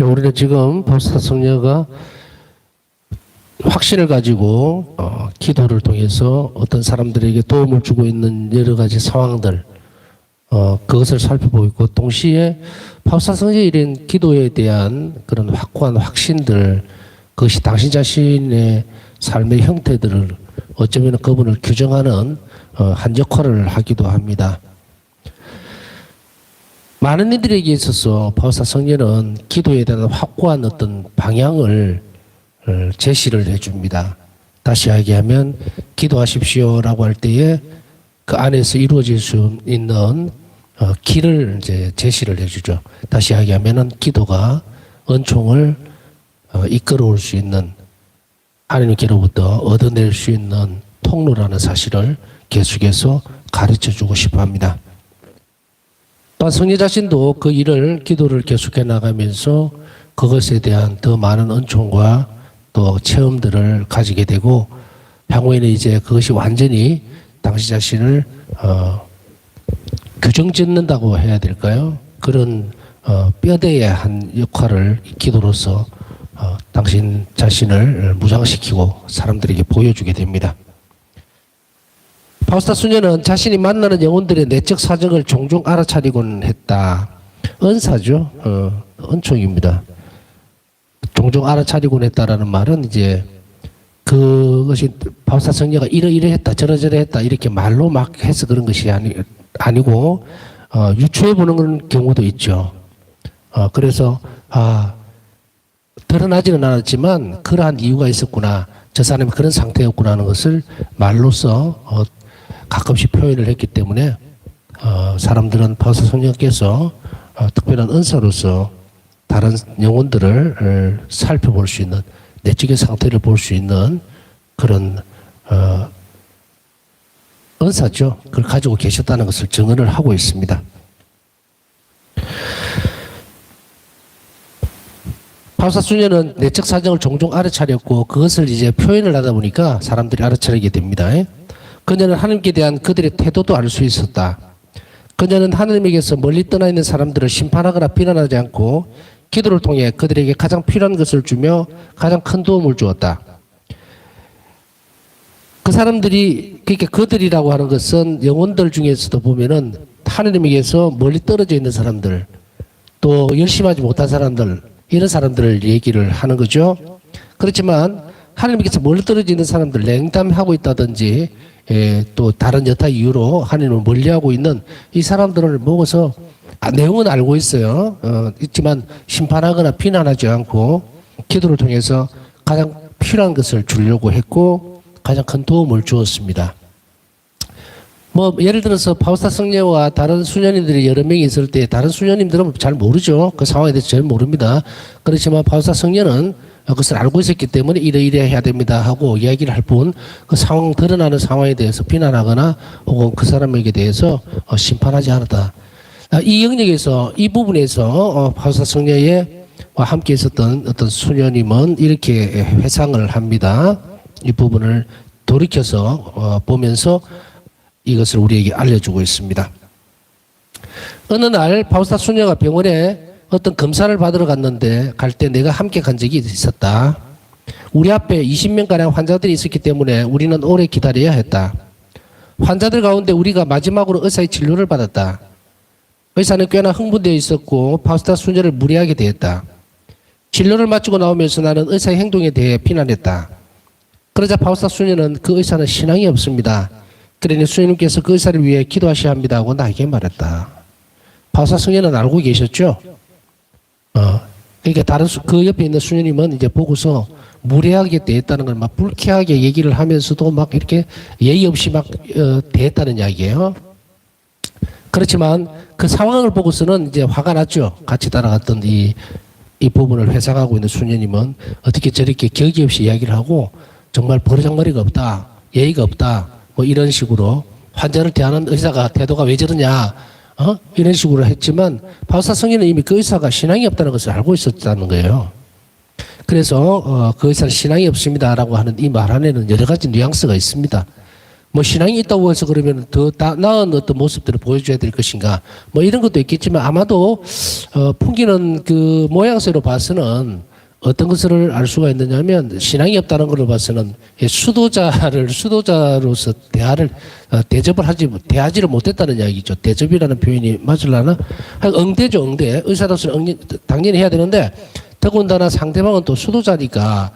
우리는 지금 법사 성녀가 확신을 가지고 기도를 통해서 어떤 사람들에게 도움을 주고 있는 여러 가지 상황들 그것을 살펴보고 있고, 동시에 법사 성녀의 이런 기도에 대한 그런 확고한 확신들, 그것이 당신 자신의 삶의 형태들을 어쩌면 그분을 규정하는 한 역할을 하기도 합니다. 많은 이들에게 있어서 법사 성녀는 기도에 대한 확고한 어떤 방향을 제시를 해줍니다. 다시 이야기하면 기도하십시오라고 할 때에 그 안에서 이루어질 수 있는 길을 이제 제시를 해주죠. 다시 이야기하면은 기도가 은총을 이끌어올 수 있는, 하나님께로부터 얻어낼 수 있는 통로라는 사실을 계속해서 가르쳐주고 싶어합니다. 또한 성녀 자신도 그 일을, 기도를 계속해 나가면서 그것에 대한 더 많은 은총과 또 체험들을 가지게 되고, 향후에는 이제 그것이 완전히 당시 자신을 규정짓는다고 해야 될까요? 그런 뼈대의 한 역할을 기도로서 당신 자신을 무장시키고 사람들에게 보여주게 됩니다. 파우스타 수녀는 자신이 만나는 영혼들의 내적 사정을 종종 알아차리곤 했다. 은사죠. 은총입니다. 종종 알아차리곤 했다라는 말은 이제 그것이 파우스타 성녀가 이러이러했다 저러저러했다 이렇게 말로 막 해서 그런 것이 아니고 유추해 보는 경우도 있죠. 그래서 드러나지는 않았지만 그러한 이유가 있었구나, 저 사람이 그런 상태였구나 하는 것을 말로써 가끔씩 표현을 했기 때문에 사람들은 파우스타 성녀께서 특별한 은사로서 다른 영혼들을 살펴볼 수 있는, 내적인 상태를 볼 수 있는 그런 은사죠. 그걸 가지고 계셨다는 것을 증언을 하고 있습니다. 파우스타 수녀는 내적 사정을 종종 알아차렸고 그것을 이제 표현을 하다 보니까 사람들이 알아차리게 됩니다. 그녀는 하나님께 대한 그들의 태도도 알 수 있었다. 그녀는 하나님에게서 멀리 떠나 있는 사람들을 심판하거나 비난하지 않고 기도를 통해 그들에게 가장 필요한 것을 주며 가장 큰 도움을 주었다. 그 사람들이, 그러니까 그들이라고 하는 것은 영혼들 중에서도 보면은 하나님에게서 멀리 떨어져 있는 사람들, 또 열심히 하지 못한 사람들, 이런 사람들을 얘기를 하는 거죠. 그렇지만 하나님께서 멀리 떨어져 있는 사람들, 냉담하고 있다든지 또 다른 여타 이유로 하나님을 멀리하고 있는 이 사람들을 먹어서 내용은 알고 있어요. 있지만 심판하거나 비난하지 않고 기도를 통해서 가장 필요한 것을 주려고 했고 가장 큰 도움을 주었습니다. 예를 들어서 파우스타 성녀와 다른 수녀님들이 여러 명이 있을 때 다른 수녀님들은 잘 모르죠. 그 상황에 대해서 잘 모릅니다. 그렇지만 파우스타 성녀는 그것을 알고 있었기 때문에 이래 해야 됩니다 하고 이야기를 할 뿐, 그 상황, 드러나는 상황에 대해서 비난하거나 혹은 그 사람에게 대해서 심판하지 않았다. 이 영역에서, 이 부분에서 파우스타 성녀와 함께 있었던 어떤 수녀님은 이렇게 회상을 합니다. 이 부분을 돌이켜서 보면서 이것을 우리에게 알려주고 있습니다. 어느 날 파우스타 수녀가 병원에 어떤 검사를 받으러 갔는데 갈 때 내가 함께 간 적이 있었다. 우리 앞에 20명가량 환자들이 있었기 때문에 우리는 오래 기다려야 했다. 환자들 가운데 우리가 마지막으로 의사의 진료를 받았다. 의사는 꽤나 흥분되어 있었고 파우스타 수녀를 무례하게 대했다. 진료를 마치고 나오면서 나는 의사의 행동에 대해 비난했다. 그러자 파우스타 수녀는 그 의사는 신앙이 없습니다. 그러니 수녀님께서 그 의사를 위해 기도하셔야 합니다 하고 나에게 말했다. 파우스타 수녀는 알고 계셨죠? 그러니까 그 옆에 있는 수녀님은 이제 보고서 무례하게 대했다는 걸 막 불쾌하게 얘기를 하면서도 막 이렇게 예의 없이 막 대했다는 이야기예요. 그렇지만 그 상황을 보고서는 이제 화가 났죠. 같이 따라갔던 이 부분을 회상하고 있는 수녀님은 어떻게 저렇게 격이 없이 이야기를 하고 정말 버르장머리가 없다, 예의가 없다, 이런 식으로 환자를 대하는 의사가 태도가 왜 저러냐, 이런 식으로 했지만 파우스타 성녀는 이미 그 의사가 신앙이 없다는 것을 알고 있었다는 거예요. 그래서 그 의사는 신앙이 없습니다라고 하는 이 말 안에는 여러 가지 뉘앙스가 있습니다. 뭐 신앙이 있다고 해서 그러면 더 나은 어떤 모습들을 보여줘야 될 것인가 뭐 이런 것도 있겠지만 아마도 풍기는 그 모양새로 봐서는 어떤 것을 알 수가 있느냐면 신앙이 없다는 걸로 봐서는 수도자로서 대하지를 못했다는 이야기죠. 대접이라는 표현이 맞을라나? 응대죠, 응대. 의사로서는 당연히 해야 되는데 더군다나 상대방은 또 수도자니까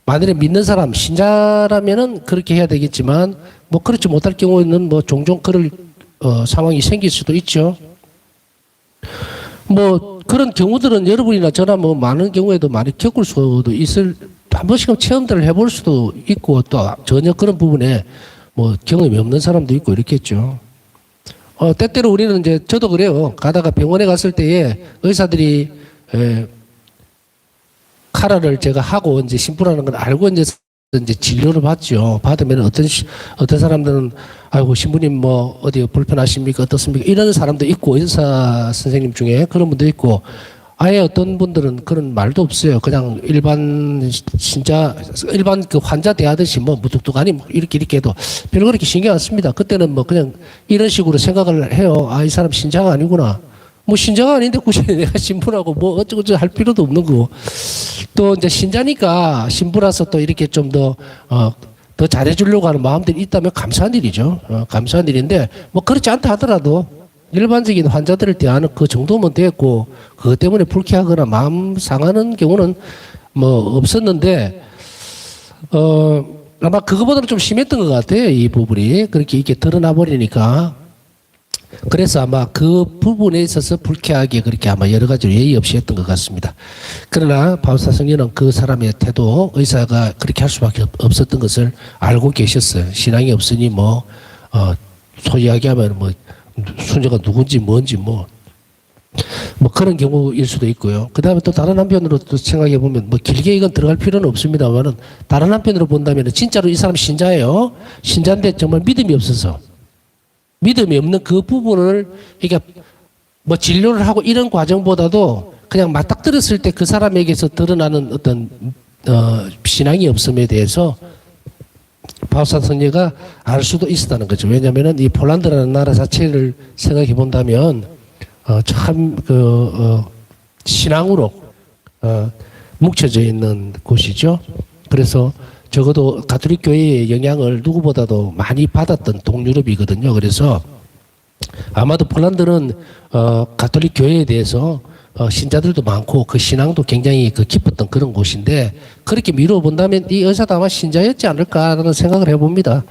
만일에 믿는 사람, 신자라면은 그렇게 해야 되겠지만 뭐 그렇지 못할 경우에는 뭐 종종 그럴 상황이 생길 수도 있죠. 뭐 그런 경우들은 여러분이나 저나 뭐 많은 경우에도 많이 겪을 수도 있을 한 번씩은 체험들을 해볼 수도 있고 또 전혀 그런 부분에 뭐 경험이 없는 사람도 있고 이렇겠죠. 때때로 우리는 이제 저도 그래요. 가다가 병원에 갔을 때에 의사들이 카라를 제가 하고 이제 심부라는 걸 알고 이제 진료를 받죠. 받으면 어떤 사람들은 아이고 신부님 뭐 어디 불편하십니까 어떻습니까 이런 사람도 있고 의사 선생님 중에 그런 분도 있고 아예 어떤 분들은 그런 말도 없어요. 그냥 일반 그 환자 대하듯이 뭐 무뚝뚝하니 이렇게 해도 별로 그렇게 신경 안 씁니다. 그때는 뭐 그냥 이런 식으로 생각을 해요. 아, 이 사람 신자가 아니구나. 뭐 신자가 아닌데 굳이 내가 신부라고 뭐 어쩌고저쩌고 할 필요도 없는 거고. 또 이제 신자니까 신부라서 또 이렇게 좀 더 잘해주려고 하는 마음들이 있다면 감사한 일이죠. 감사한 일인데 뭐 그렇지 않다 하더라도 일반적인 환자들을 대하는 그 정도면 됐고 그것 때문에 불쾌하거나 마음 상하는 경우는 뭐 없었는데 아마 그거보다는 좀 심했던 것 같아요. 이 부분이 그렇게 이렇게 드러나 버리니까. 그래서 아마 그 부분에 있어서 불쾌하게 그렇게 아마 여러 가지로 예의 없이 했던 것 같습니다. 그러나 바우사 성녀는 그 사람의 태도, 의사가 그렇게 할 수밖에 없었던 것을 알고 계셨어요. 신앙이 없으니 뭐, 소위 이야기하면 뭐, 순자가 누군지 뭔지 뭐 그런 경우일 수도 있고요. 그 다음에 또 다른 한편으로 또 생각해 보면 뭐 길게 이건 들어갈 필요는 없습니다만은 다른 한편으로 본다면 진짜로 이 사람 신자예요. 신자인데 정말 믿음이 없어서. 믿음이 없는 그 부분을, 그러니까 뭐 진료를 하고 이런 과정보다도 그냥 맞닥뜨렸을 때 그 사람에게서 드러나는 어떤, 신앙이 없음에 대해서 바우사 성녀가 알 수도 있었다는 거죠. 왜냐면은 이 폴란드라는 나라 자체를 생각해 본다면, 신앙으로, 뭉쳐져 있는 곳이죠. 그래서 적어도 가톨릭 교회의 영향을 누구보다도 많이 받았던 동유럽이거든요. 그래서 아마도 폴란드는 가톨릭 교회에 대해서 신자들도 많고 그 신앙도 굉장히 깊었던 그런 곳인데 그렇게 미루어 본다면 이 의사도 아마 신자였지 않을까라는 생각을 해봅니다.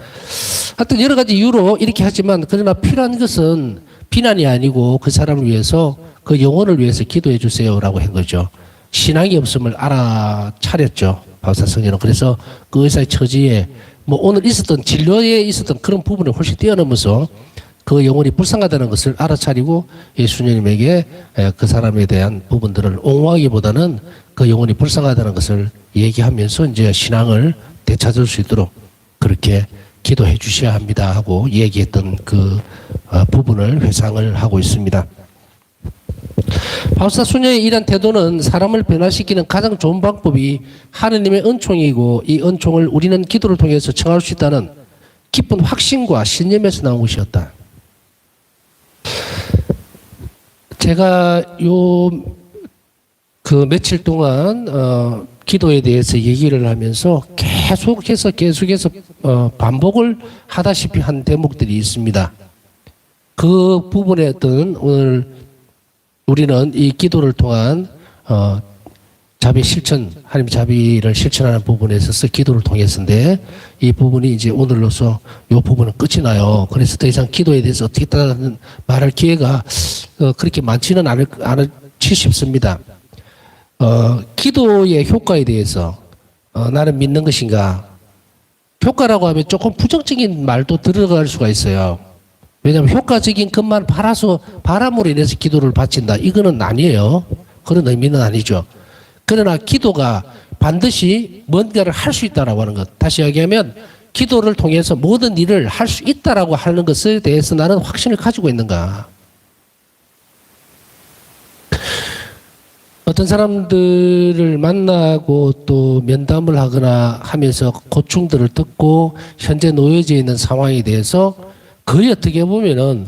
하여튼 여러 가지 이유로 이렇게 하지만 그러나 필요한 것은 비난이 아니고 그 사람을 위해서 그 영혼을 위해서 기도해 주세요라고 한 거죠. 신앙이 없음을 알아차렸죠. 바우사 성녀는. 그래서 그 의사의 처지에 뭐 오늘 있었던 진료에 있었던 그런 부분을 훨씬 뛰어넘어서 그 영혼이 불쌍하다는 것을 알아차리고 예수님에게 그 사람에 대한 부분들을 옹호하기보다는 그 영혼이 불쌍하다는 것을 얘기하면서 이제 신앙을 되찾을 수 있도록 그렇게 기도해 주셔야 합니다 하고 얘기했던 그 부분을 회상을 하고 있습니다. 바우사 수녀의 이런 태도는 사람을 변화시키는 가장 좋은 방법이 하느님의 은총이고 이 은총을 우리는 기도를 통해서 청할 수 있다는 깊은 확신과 신념에서 나온 것이었다. 제가 며칠 동안 기도에 대해서 얘기를 하면서 계속해서 반복을 하다시피 한 대목들이 있습니다. 그 부분에 어떤 오늘 우리는 이 기도를 통한 자비 실천, 하나님 자비를 실천하는 부분에 있어서 기도를 통해서인데 이 부분이 이제 오늘로서 이 부분은 끝이 나요. 그래서 더 이상 기도에 대해서 어떻게 따라는 말할 기회가 그렇게 많지는 않을지 싶습니다. 기도의 효과에 대해서 나는 믿는 것인가? 효과라고 하면 조금 부정적인 말도 들어갈 수가 있어요. 왜냐하면 효과적인 것만 바람으로 인해서 기도를 바친다. 이거는 아니에요. 그런 의미는 아니죠. 그러나 기도가 반드시 뭔가를 할 수 있다라고 하는 것. 다시 이야기하면 기도를 통해서 모든 일을 할 수 있다라고 하는 것에 대해서 나는 확신을 가지고 있는가. 어떤 어떤 사람들을 만나고 또 면담을 하거나 하면서 고충들을 듣고 현재 놓여져 있는 상황에 대해서 거의 어떻게 보면은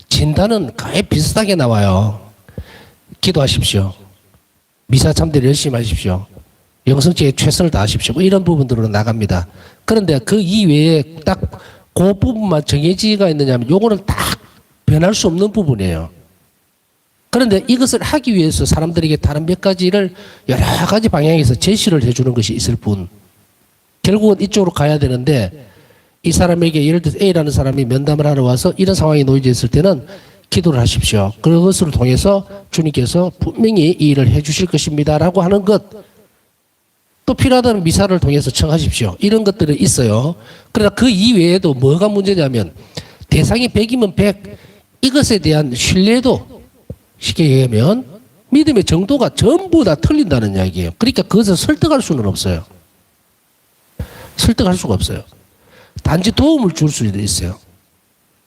진단은 거의 비슷하게 나와요. 기도하십시오. 미사 참대를 열심히 하십시오. 영성제에 최선을 다하십시오. 뭐 이런 부분들로 나갑니다. 그런데 그 이외에 딱 그 부분만 정해지가 있느냐면 요거는 딱 변할 수 없는 부분이에요. 그런데 이것을 하기 위해서 사람들에게 다른 몇 가지를 여러 가지 방향에서 제시를 해주는 것이 있을 뿐 결국은 이쪽으로 가야 되는데 이 사람에게 예를 들어서 A라는 사람이 면담을 하러 와서 이런 상황이 놓여져 있을 때는 기도를 하십시오. 그것을 통해서 주님께서 분명히 이 일을 해 주실 것입니다 라고 하는 것 또 필요하다면 미사를 통해서 청하십시오. 이런 것들이 있어요. 그러나 그 이외에도 뭐가 문제냐면 대상이 100이면 100 이것에 대한 신뢰도 쉽게 얘기하면 믿음의 정도가 전부 다 틀린다는 이야기예요. 그러니까 그것을 설득할 수는 없어요. 설득할 수가 없어요. 단지 도움을 줄 수도 있어요.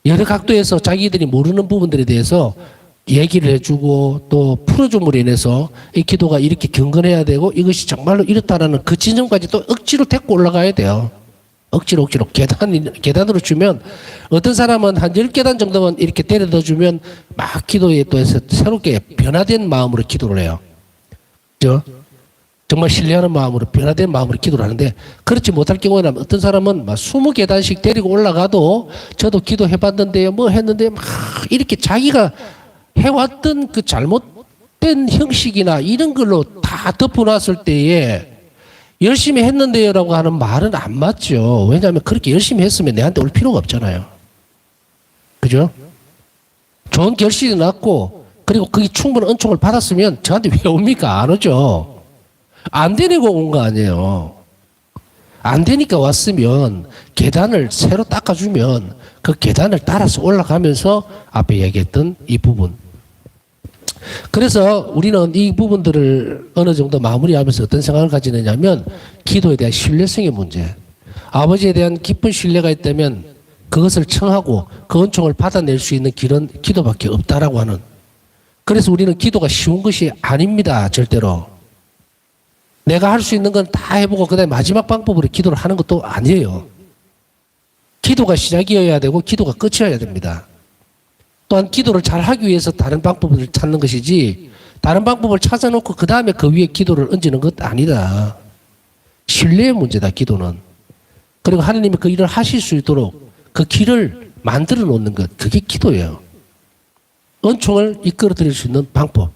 여러 각도에서 자기들이 모르는 부분들에 대해서 얘기를 해주고 또 풀어줌으로 인해서 이 기도가 이렇게 경건해야 되고 이것이 정말로 이렇다라는 그 지점까지 또 억지로 데리고 올라가야 돼요. 억지로 계단으로 주면 어떤 사람은 한 10계단 정도만 이렇게 데려다 주면 막 기도에 또 해서 새롭게 변화된 마음으로 기도를 해요. 그죠? 정말 신뢰하는 마음으로 변화된 마음으로 기도를 하는데 그렇지 못할 경우에는 어떤 사람은 막 20계단씩 데리고 올라가도 저도 기도해봤는데요 뭐 했는데 막 이렇게 자기가 해왔던 그 잘못된 형식이나 이런 걸로 다 덮어놨을 때에 열심히 했는데요라고 하는 말은 안 맞죠. 왜냐하면 그렇게 열심히 했으면 내한테 올 필요가 없잖아요. 그죠? 좋은 결실이 났고 그리고 그게 충분한 은총을 받았으면 저한테 왜 옵니까? 안 오죠. 안 되니까 온 거 아니에요. 안 되니까 왔으면 계단을 새로 닦아주면 그 계단을 따라서 올라가면서 앞에 얘기했던 이 부분. 그래서 우리는 이 부분들을 어느 정도 마무리하면서 어떤 생각을 가지느냐면 기도에 대한 신뢰성의 문제. 아버지에 대한 깊은 신뢰가 있다면 그것을 청하고 그 은총을 받아낼 수 있는 길은 기도밖에 없다라고 하는. 그래서 우리는 기도가 쉬운 것이 아닙니다. 절대로. 내가 할 수 있는 건 다 해보고 그다음에 마지막 방법으로 기도를 하는 것도 아니에요. 기도가 시작이어야 되고 기도가 끝이어야 됩니다. 또한 기도를 잘 하기 위해서 다른 방법을 찾는 것이지 다른 방법을 찾아놓고 그 다음에 그 위에 기도를 얹는 것 아니다. 신뢰의 문제다 기도는. 그리고 하나님이 그 일을 하실 수 있도록 그 길을 만들어 놓는 것 그게 기도예요. 은총을 이끌어 드릴 수 있는 방법.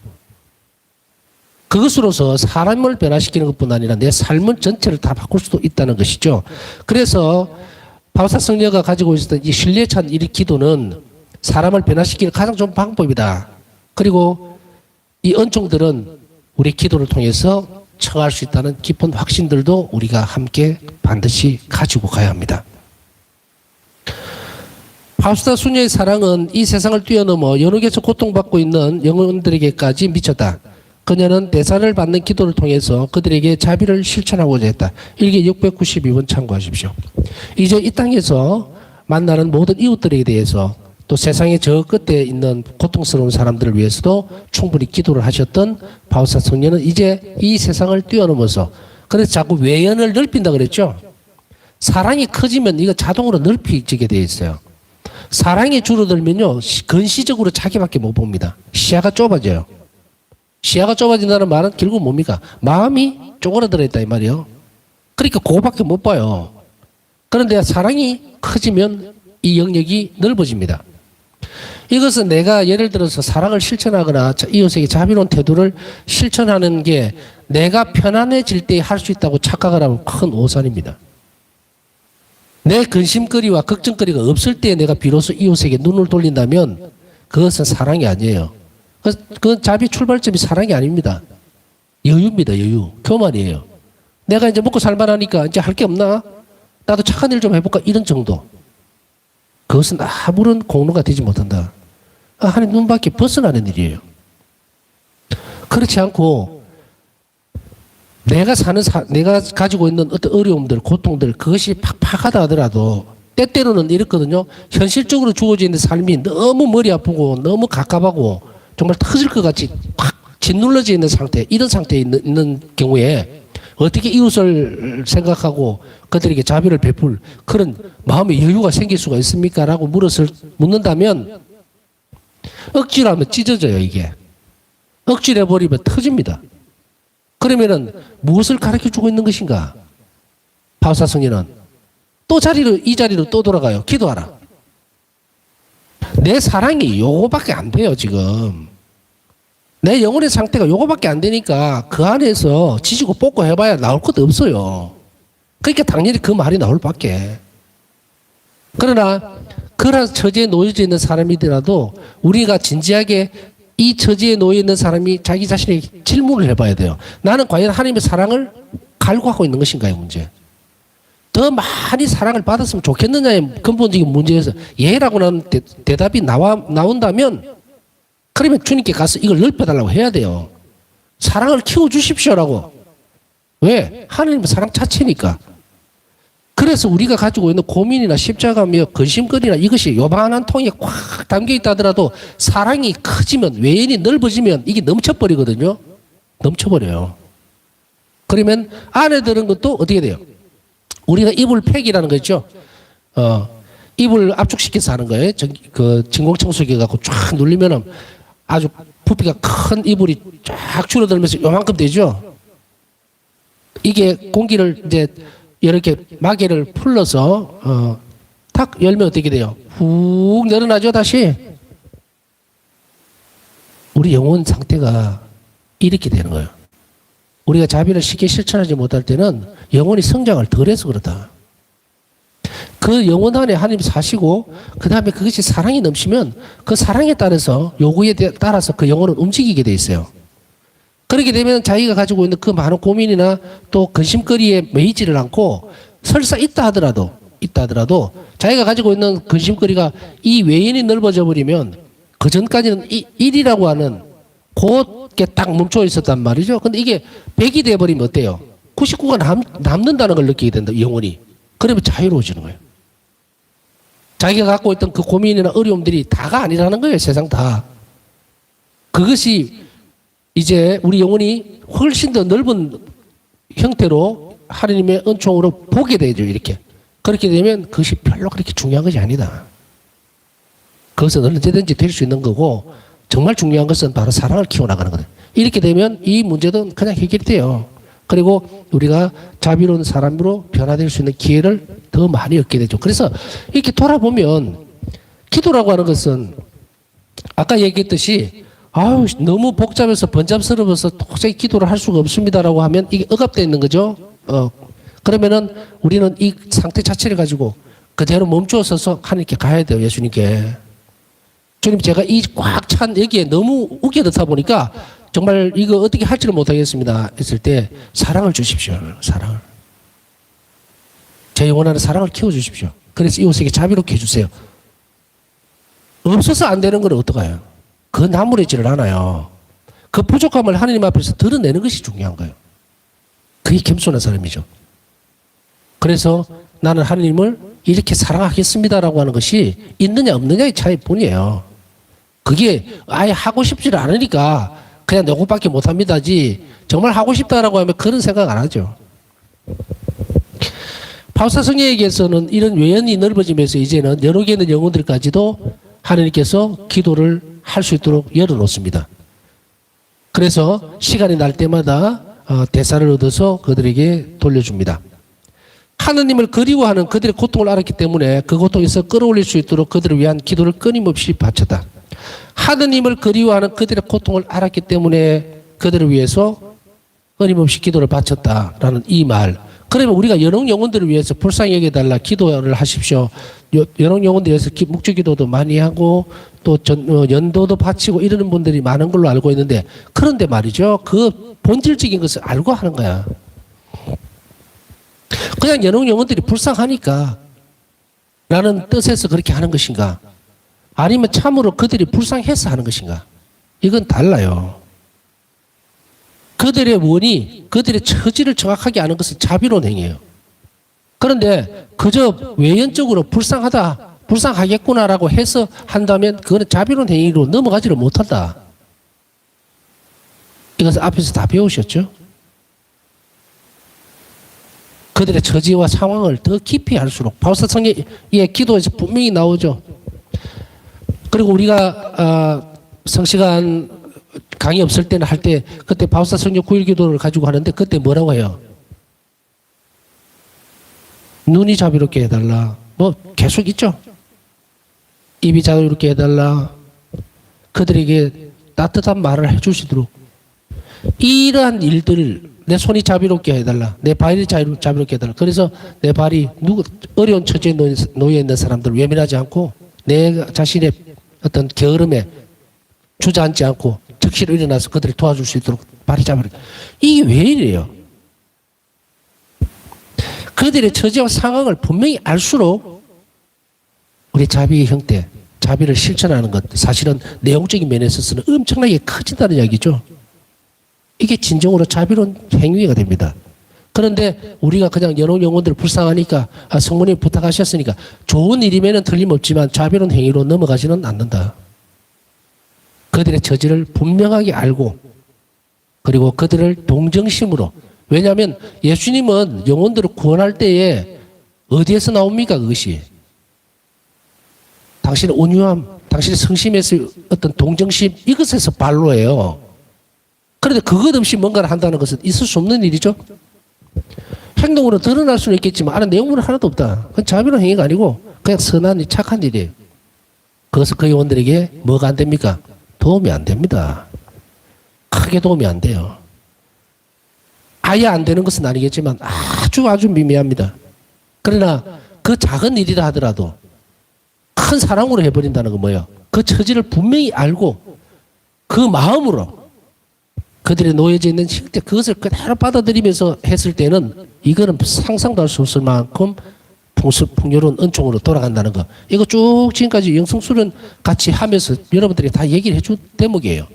그것으로서 사람을 변화시키는 것뿐 아니라 내 삶은 전체를 다 바꿀 수도 있다는 것이죠. 그래서 바우사 성녀가 가지고 있었던 이 신뢰 찬 이 기도는 사람을 변화시키는 가장 좋은 방법이다. 그리고 이 은총들은 우리 기도를 통해서 청할 수 있다는 깊은 확신들도 우리가 함께 반드시 가지고 가야 합니다. 바우사 수녀의 사랑은 이 세상을 뛰어넘어 연옥에서 고통받고 있는 영혼들에게까지 미쳤다. 그녀는 대사를 받는 기도를 통해서 그들에게 자비를 실천하고자 했다. 일기 692번 참고하십시오. 이제 이 땅에서 만나는 모든 이웃들에 대해서 또 세상의 저 끝에 있는 고통스러운 사람들을 위해서도 충분히 기도를 하셨던 바우사 성녀는 이제 이 세상을 뛰어넘어서 그래서 자꾸 외연을 넓힌다 그랬죠. 사랑이 커지면 이거 자동으로 넓혀지게 되어 있어요. 사랑이 줄어들면요 근시적으로 자기밖에 못 봅니다. 시야가 좁아져요. 시야가 좁아진다는 말은 결국 뭡니까? 마음이 쪼그라들어 있다 이 말이에요. 그러니까 그거밖에 못 봐요. 그런데 사랑이 커지면 이 영역이 넓어집니다. 이것은 내가 예를 들어서 사랑을 실천하거나 이웃에게 자비로운 태도를 실천하는 게 내가 편안해질 때 할 수 있다고 착각을 하면 큰 오산입니다. 내 근심거리와 걱정거리가 없을 때 내가 비로소 이웃에게 눈을 돌린다면 그것은 사랑이 아니에요. 그 자비 출발점이 사랑이 아닙니다. 여유입니다. 여유. 교만이에요. 내가 이제 먹고 살만하니까 이제 할 게 없나? 나도 착한 일 좀 해볼까? 이런 정도. 그것은 아무런 공로가 되지 못한다. 하나님 눈밖에 벗어나는 일이에요. 그렇지 않고 내가 가지고 있는 어떤 어려움들, 고통들 그것이 팍팍하다 하더라도 때때로는 이렇거든요. 현실적으로 주어져 있는 삶이 너무 머리 아프고 너무 갑갑하고 정말 터질 것 같이 팍 짓눌러져 있는 상태, 이런 상태에 있는 경우에 어떻게 이웃을 생각하고 그들에게 자비를 베풀 그런 마음의 여유가 생길 수가 있습니까? 라고 묻는다면 억지로 하면 찢어져요, 이게. 억지로 해버리면 터집니다. 그러면은 무엇을 가르쳐 주고 있는 것인가? 바오사성리는 또 이 자리로 또 돌아가요. 기도하라. 내 사랑이 요거밖에 안 돼요, 지금. 내 영혼의 상태가 요거밖에 안 되니까 그 안에서 지지고 볶고 해봐야 나올 것도 없어요. 그러니까 당연히 그 말이 나올 밖에. 그러나 그런 처지에 놓여져 있는 사람이더라도 우리가 진지하게 이 처지에 놓여 있는 사람이 자기 자신에게 질문을 해봐야 돼요. 나는 과연 하나님의 사랑을 갈구하고 있는 것인가요, 문제. 더 많이 사랑을 받았으면 좋겠느냐의 근본적인 문제에서 예라고 하는 대답이 나온다면 그러면 주님께 가서 이걸 넓혀달라고 해야 돼요. 사랑을 키워주십시오라고. 왜? 하나님의 사랑 자체니까. 그래서 우리가 가지고 있는 고민이나 십자가며 근심거리나 이것이 요만한 통에 꽉 담겨 있다 하더라도 사랑이 커지면 외연이 넓어지면 이게 넘쳐버리거든요. 넘쳐버려요. 그러면 안에 들은 것도 어떻게 돼요? 우리가 이불 팩이라는 거 있죠. 이불 압축시켜서 하는 거예요. 그 진공청소기 갖고 쫙 눌리면은 아주 부피가 큰 이불이 쫙 줄어들면서 요만큼 되죠. 이게 공기를 이제 이렇게 마개를 풀러서 탁 열면 어떻게 돼요? 훅 늘어나죠, 다시. 우리 영혼 상태가 이렇게 되는 거예요. 우리가 자비를 쉽게 실천하지 못할 때는 영혼이 성장을 덜해서 그렇다. 그 영혼 안에 하나님 사시고 그 다음에 그것이 사랑이 넘치면 그 사랑에 따라서 요구에 따라서 그 영혼은 움직이게 돼 있어요. 그렇게 되면 자기가 가지고 있는 그 많은 고민이나 또 근심거리에 매이지를 않고 설사 있다 하더라도 자기가 가지고 있는 근심거리가 이 외연이 넓어져 버리면 그 전까지는 일이라고 하는 곧게 딱 멈춰 있었단 말이죠. 근데 이게 100이 돼버리면 어때요? 99가 남는다는 걸 느끼게 된다, 영혼이. 그러면 자유로워지는 거예요. 자기가 갖고 있던 그 고민이나 어려움들이 다가 아니라는 거예요, 세상 다. 그것이 이제 우리 영혼이 훨씬 더 넓은 형태로 하나님의 은총으로 보게 되죠, 이렇게. 그렇게 되면 그것이 별로 그렇게 중요한 것이 아니다. 그것은 언제든지 될 수 있는 거고, 정말 중요한 것은 바로 사랑을 키워나가는 거다. 이렇게 되면 이 문제도 그냥 해결이 돼요. 그리고 우리가 자비로운 사람으로 변화될 수 있는 기회를 더 많이 얻게 되죠. 그래서 이렇게 돌아보면 기도라고 하는 것은 아까 얘기했듯이 아유 너무 복잡해서 번잡스러워서 도저히 기도를 할 수가 없습니다라고 하면 이게 억압되어 있는 거죠. 그러면은 우리는 이 상태 자체를 가지고 그대로 멈추어 서서 하나님께 가야 돼요. 예수님께. 주님 제가 이 꽉 찬 여기에 너무 우겨 넣다 보니까 정말 이거 어떻게 할지를 못하겠습니다 했을 때 사랑을 주십시오. 사랑을. 제 영혼 안에 사랑을 키워주십시오. 그래서 이웃에게 자비롭게 해주세요. 없어서 안 되는 건 어떡해요? 그 나무래지를 않아요. 그 부족함을 하나님 앞에서 드러내는 것이 중요한 거예요. 그게 겸손한 사람이죠. 그래서 나는 하나님을 이렇게 사랑하겠습니다라고 하는 것이 있느냐 없느냐의 차이뿐이에요. 그게 아예 하고 싶지를 않으니까 그냥 요것밖에 못합니다지 정말 하고 싶다라고 하면 그런 생각 안 하죠. 바오사성리에게서는 이런 외연이 넓어지면서 이제는 여러 개의 영혼들까지도 하나님께서 기도를 할 수 있도록 열어놓습니다. 그래서 시간이 날 때마다 대사를 얻어서 그들에게 돌려줍니다. 하느님을 그리워하는 그들의 고통을 알았기 때문에 그 고통에서 끌어올릴 수 있도록 그들을 위한 기도를 끊임없이 바쳤다. 하느님을 그리워하는 그들의 고통을 알았기 때문에 그들을 위해서 끊임없이 기도를 바쳤다라는 이 말. 그러면 우리가 연옥 영혼들을 위해서 불쌍히 여겨달라 기도를 하십시오. 연옥 영혼들에 대해서 묵주기도도 많이 하고 또 연도도 바치고 이러는 분들이 많은 걸로 알고 있는데 그런데 말이죠. 그 본질적인 것을 알고 하는 거야. 그냥 연옥 영혼들이 불쌍하니까 라는 뜻에서 그렇게 하는 것인가? 아니면 참으로 그들이 불쌍해서 하는 것인가? 이건 달라요. 그들의 원이 그들의 처지를 정확하게 아는 것은 자비로운 행위예요. 그런데 그저 외연적으로 불쌍하겠구나라고 해서 한다면 그거는 자비로운 행위로 넘어가지를 못한다. 이것을 앞에서 다 배우셨죠? 그들의 처지와 상황을 더 깊이 알수록 바울사 성경의 기도에서 분명히 나오죠. 그리고 우리가 성시간 강의 없을 때는 할 때 그때 바울사 성경 9일 기도를 가지고 하는데 그때 뭐라고 해요? 눈이 자비롭게 해달라. 뭐 계속 있죠. 입이 자비롭게 해달라. 그들에게 따뜻한 말을 해주시도록. 이러한 일들을 내 손이 자비롭게 해달라. 내 발이 자비롭게 해달라. 그래서 내 발이 어려운 처지에 놓여 있는 사람들 외면하지 않고 내 자신의 어떤 게으름에 주저앉지 않고 적시로 일어나서 그들을 도와줄 수 있도록 발이 자비롭게. 이게 왜 이래요? 그들의 처지와 상황을 분명히 알수록 우리 자비의 형태, 자비를 실천하는 것, 사실은 내용적인 면에 있어서는 엄청나게 커진다는 이야기죠. 이게 진정으로 자비로운 행위가 됩니다. 그런데 우리가 그냥 여러 영혼들 불쌍하니까 성모님 부탁하셨으니까 좋은 일이면 틀림없지만 자비로운 행위로 넘어가지는 않는다. 그들의 처지를 분명하게 알고 그리고 그들을 동정심으로, 왜냐하면 예수님은 영혼들을 구원할 때에 어디에서 나옵니까? 그것이 당신의 온유함, 당신의 성심에서 어떤 동정심, 이것에서 발로해요. 그런데 그것 없이 뭔가를 한다는 것은 있을 수 없는 일이죠. 행동으로 드러날 수는 있겠지만 안에 내용물은 하나도 없다. 그건 자비로운 행위가 아니고 그냥 선한 일, 착한 일이에요. 그것은 그 영혼들에게 뭐가 안 됩니까? 도움이 안 됩니다. 크게 도움이 안 돼요. 아예 안 되는 것은 아니겠지만 아주 미미합니다. 그러나 그 작은 일이라 하더라도 큰 사랑으로 해버린다는 건 뭐예요? 그 처지를 분명히 알고 그 마음으로 그들이 놓여져 있는 형태, 그것을 그대로 받아들이면서 했을 때는 이거는 상상도 할 수 없을 만큼 풍요로운 은총으로 돌아간다는 거. 이거 쭉 지금까지 영성수련 같이 하면서 여러분들이 다 얘기를 해준 대목이에요.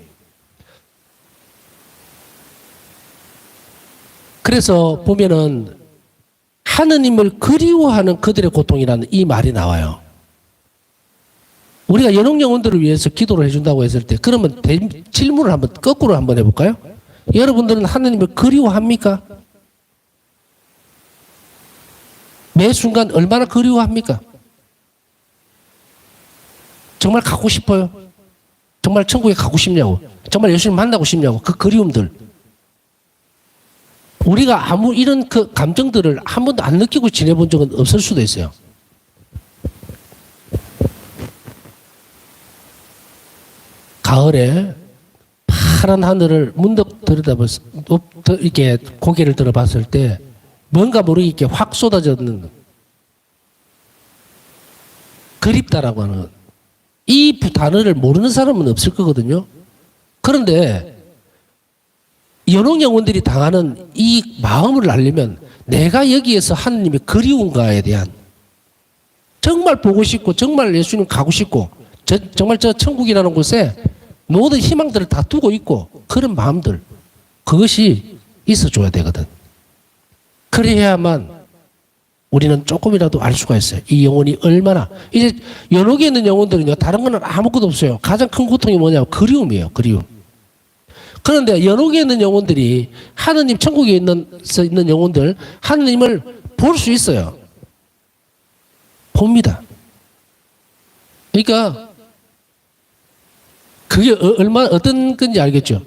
그래서 보면은 하느님을 그리워하는 그들의 고통이라는 이 말이 나와요. 우리가 연옥 영혼들을 위해서 기도를 해준다고 했을 때 그러면 질문을 한번 거꾸로 한번 해볼까요? 여러분들은 하느님을 그리워합니까? 매 순간 얼마나 그리워합니까? 정말 가고 싶어요? 정말 천국에 가고 싶냐고? 정말 예수님 만나고 싶냐고? 그 그리움들. 우리가 아무 이런 그 감정들을 한 번도 안 느끼고 지내본 적은 없을 수도 있어요. 가을에 파란 하늘을 문득 들여다봤을 이렇게 고개를 들어봤을 때 뭔가 모르게 이렇게 확 쏟아졌는 그립다라고 하는 이 단어를 모르는 사람은 없을 거거든요. 그런데 연옥 영혼들이 당하는 이 마음을 알려면 내가 여기에서 하느님의 그리움가에 대한 정말 보고 싶고 정말 예수님 가고 싶고 정말 저 천국이라는 곳에 모든 희망들을 다 두고 있고 그런 마음들, 그것이 있어줘야 되거든. 그래야만 우리는 조금이라도 알 수가 있어요. 이 영혼이 얼마나. 이제 연옥에 있는 영혼들은요, 다른 거는 아무것도 없어요. 가장 큰 고통이 뭐냐면 그리움이에요. 그리움. 그런데 연옥에 있는 영혼들이 하느님 천국에 있는 영혼들, 하느님을 볼 수 있어요. 봅니다. 그러니까 그게 어떤 건지 알겠죠?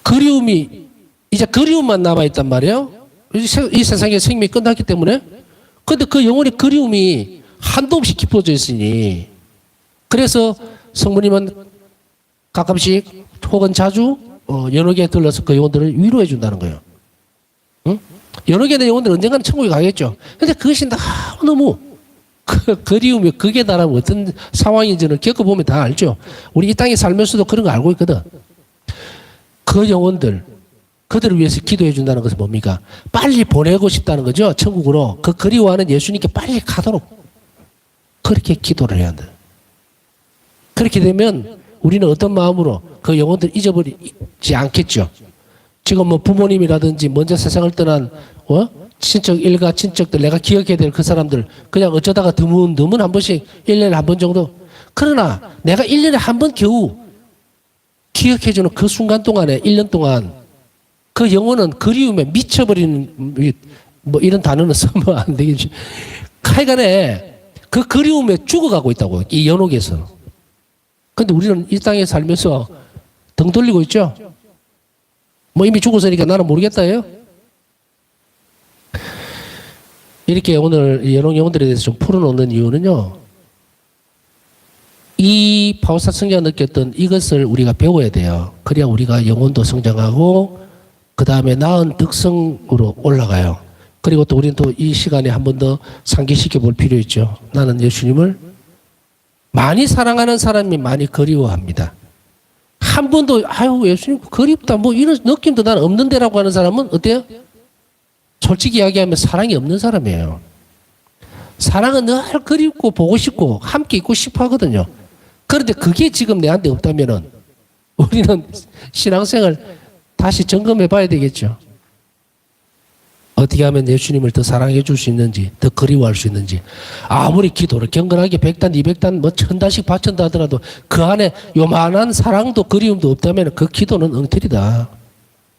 그리움이, 이제 그리움만 남아있단 말이에요. 이 세상의 생명이 끝났기 때문에. 근데 그 영혼의 그리움이 한도 없이 깊어져 있으니, 그래서 성모님은 가끔씩 혹은 자주 연옥에 들러서 그 영혼들을 위로해 준다는 거예요. 응? 연옥에 있는 영혼들은 언젠가는 천국에 가겠죠. 근데 그것이 너무 그리움이 극에 달하면 어떤 상황인지는 겪어보면 다 알죠. 우리 이 땅에 살면서도 그런 거 알고 있거든. 그 영혼들, 그들을 위해서 기도해 준다는 것은 뭡니까? 빨리 보내고 싶다는 거죠. 천국으로. 그 그리워하는 예수님께 빨리 가도록 그렇게 기도를 해야 한다. 그렇게 되면 우리는 어떤 마음으로 그 영혼들 잊어버리지 않겠죠. 지금 뭐 부모님이라든지 먼저 세상을 떠난 친척, 일가 친척들, 내가 기억해야 될 그 사람들 그냥 어쩌다가 드문드문 한 번씩 1년에 한 번 정도. 그러나 내가 1년에 한 번 겨우 기억해주는 그 순간 동안에 1년 동안 그 영혼은 그리움에 미쳐버리는 뭐 이런 단어는 쓰면 안 되겠지. 하여간에 그 그리움에 죽어가고 있다고 이 연옥에서. 근데 우리는 이 땅에 살면서 등 돌리고 있죠. 뭐 이미 죽었으니까 나는 모르겠다예요. 이렇게 오늘 연옥 영혼들에 대해서 좀 풀어놓는 이유는요. 이 바울사 성자가 느꼈던 이것을 우리가 배워야 돼요. 그래야 우리가 영혼도 성장하고 그 다음에 나은 덕성으로 올라가요. 그리고 또 우리는 또 이 시간에 한 번 더 상기시켜 볼 필요 있죠. 나는 예수님을 많이 사랑하는 사람이 많이 그리워합니다. 한 번도 아유 예수님 그립다 뭐 이런 느낌도 나는 없는데라고 하는 사람은 어때요? 솔직히 이야기하면 사랑이 없는 사람이에요. 사랑은 늘 그립고 보고 싶고 함께 있고 싶어 하거든요. 그런데 그게 지금 내한테 없다면은 우리는 신앙생활 다시 점검해 봐야 되겠죠. 어떻게 하면 예수님을 더 사랑해 줄 수 있는지, 더 그리워할 수 있는지. 아무리 기도를 경건하게 100단, 200단, 뭐 1000단씩 바친다 하더라도 그 안에 요만한 사랑도 그리움도 없다면 그 기도는 엉터리다.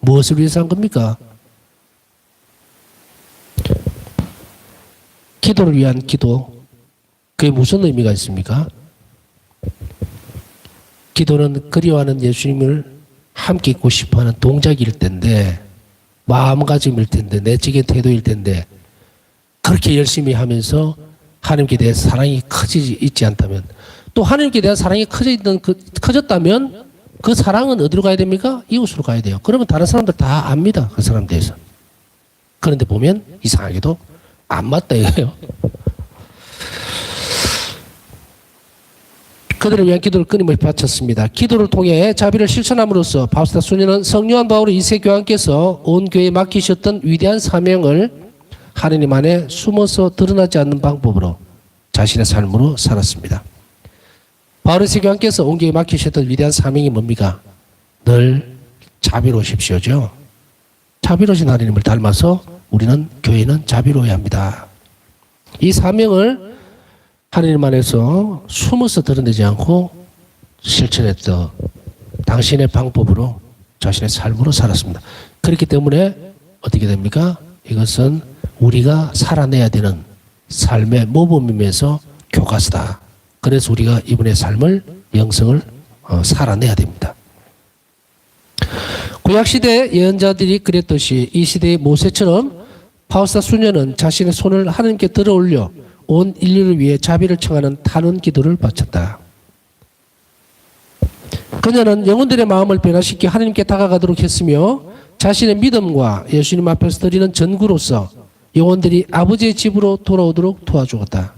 무엇을 위해서 한 겁니까? 기도를 위한 기도. 그게 무슨 의미가 있습니까? 기도는 그리워하는 예수님을 함께 있고 싶어하는 동작일 텐데 마음가짐일 텐데 내적인 태도일 텐데 그렇게 열심히 하면서 하나님께 대해 사랑이 커지지 있지 않다면 또 하나님께 대한 사랑이 커졌다면 그 사랑은 어디로 가야 됩니까? 이웃으로 가야 돼요. 그러면 다른 사람들 다 압니다. 그 사람 대해서. 그런데 보면 이상하게도 안 맞다 이거예요. 그들을 위한 기도를 끊임없이 바쳤습니다. 기도를 통해 자비를 실천함으로써 바울사 수녀는 성령한 바울의 이세 교황께서 온 교회에 맡기셨던 위대한 사명을 하느님 안에 숨어서 드러나지 않는 방법으로 자신의 삶으로 살았습니다. 바울의 이세 교황께서 온 교회에 맡기셨던 위대한 사명이 뭡니까? 늘 자비로우십시오죠. 자비로우신 하느님을 닮아서 우리는 교회는 자비로워야 합니다. 이 사명을 하나님 안에서 숨어서 드러내지 않고 실천했던 당신의 방법으로 자신의 삶으로 살았습니다. 그렇기 때문에 어떻게 됩니까? 이것은 우리가 살아내야 되는 삶의 모범임에서 교과서다. 그래서 우리가 이분의 삶을 영성을 살아내야 됩니다. 구약시대 예언자들이 그랬듯이 이 시대의 모세처럼 바울사 수녀는 자신의 손을 하나님께 들어올려 온 인류를 위해 자비를 청하는 탄원 기도를 바쳤다. 그녀는 영혼들의 마음을 변화시켜 하나님께 다가가도록 했으며 자신의 믿음과 예수님 앞에서 드리는 전구로서 영혼들이 아버지의 집으로 돌아오도록 도와주었다.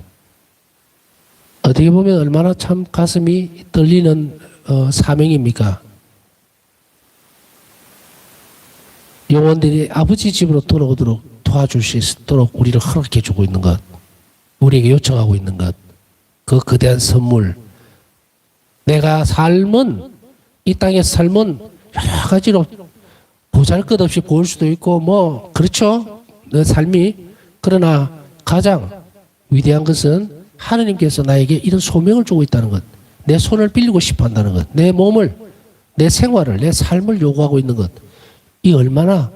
어떻게 보면 얼마나 참 가슴이 떨리는 사명입니까? 영혼들이 아버지 집으로 돌아오도록 도와줄 수 있도록 우리를 허락해 주고 있는 것. 우리에게 요청하고 있는 것, 그 거대한 선물. 내가 삶은, 이 땅의 삶은 여러 가지로 보잘것없이 보일 수도 있고, 뭐, 그렇죠. 내 삶이. 그러나 가장 위대한 것은 하느님께서 나에게 이런 소명을 주고 있다는 것, 내 손을 빌리고 싶어 한다는 것, 내 몸을, 내 생활을, 내 삶을 요구하고 있는 것, 이 얼마나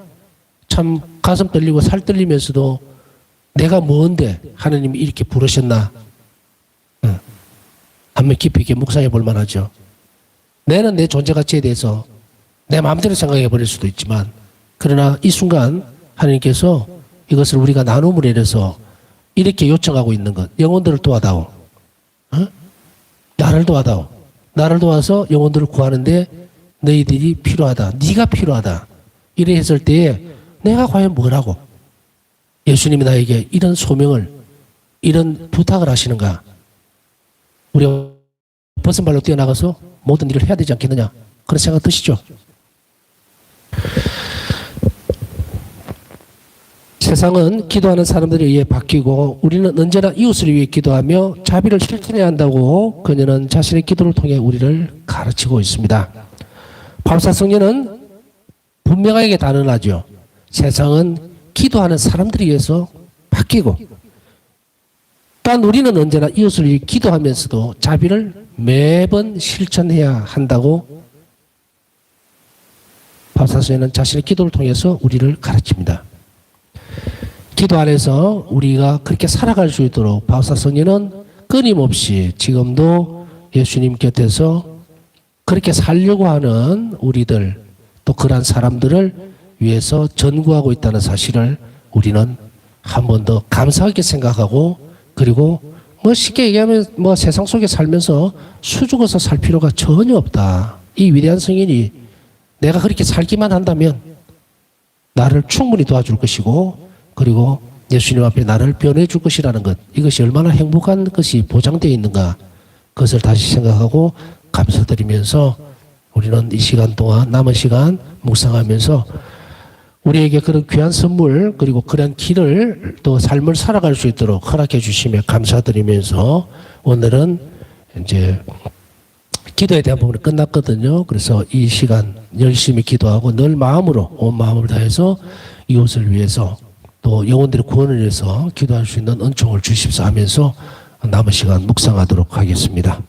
참 가슴 떨리고 살 떨리면서도 내가 뭔데 하나님이 이렇게 부르셨나? 한번 깊이 있게 묵상해 볼 만하죠. 내는 내 존재 가치에 대해서 내 마음대로 생각해 버릴 수도 있지만 그러나 이 순간 하나님께서 이것을 우리가 나눔을 해서 이렇게 요청하고 있는 것. 영혼들을 도와다오. 나를 도와다오. 나를 도와서 영혼들을 구하는데 너희들이 필요하다. 네가 필요하다. 이래 했을 때에 내가 과연 뭐라고? 예수님이 나에게 이런 소명을, 이런 부탁을 하시는가? 우리가 벗은 발로 뛰어나가서 모든 일을 해야 되지 않겠느냐? 그런 생각 드시죠? 세상은 기도하는 사람들에 의해 바뀌고 우리는 언제나 이웃을 위해 기도하며 자비를 실천해야 한다고 그녀는 자신의 기도를 통해 우리를 가르치고 있습니다. 바울사 성녀는 분명하게 단언하죠. 세상은 기도하는 사람들에 의해서 바뀌고 또한 우리는 언제나 이웃을 위해 기도하면서도 자비를 매번 실천해야 한다고 바울사도는 자신의 기도를 통해서 우리를 가르칩니다. 기도 안에서 우리가 그렇게 살아갈 수 있도록 바울사도는 끊임없이 지금도 예수님 곁에서 그렇게 살려고 하는 우리들 또 그러한 사람들을 위해서 전구하고 있다는 사실을 우리는 한 번 더 감사하게 생각하고, 그리고 뭐 쉽게 얘기하면 뭐 세상 속에 살면서 수죽어서 살 필요가 전혀 없다. 이 위대한 성인이 내가 그렇게 살기만 한다면 나를 충분히 도와줄 것이고, 그리고 예수님 앞에 나를 변해 줄 것이라는 것, 이것이 얼마나 행복한 것이 보장되어 있는가, 그것을 다시 생각하고 감사드리면서 우리는 이 시간 동안 남은 시간 묵상하면서 우리에게 그런 귀한 선물 그리고 그런 길을 또 삶을 살아갈 수 있도록 허락해 주시며 감사드리면서 오늘은 이제 기도에 대한 부분이 끝났거든요. 그래서 이 시간 열심히 기도하고 늘 마음으로 온 마음을 다해서 이웃을 위해서 또 영혼들의 구원을 위해서 기도할 수 있는 은총을 주십사 하면서 남은 시간 묵상하도록 하겠습니다.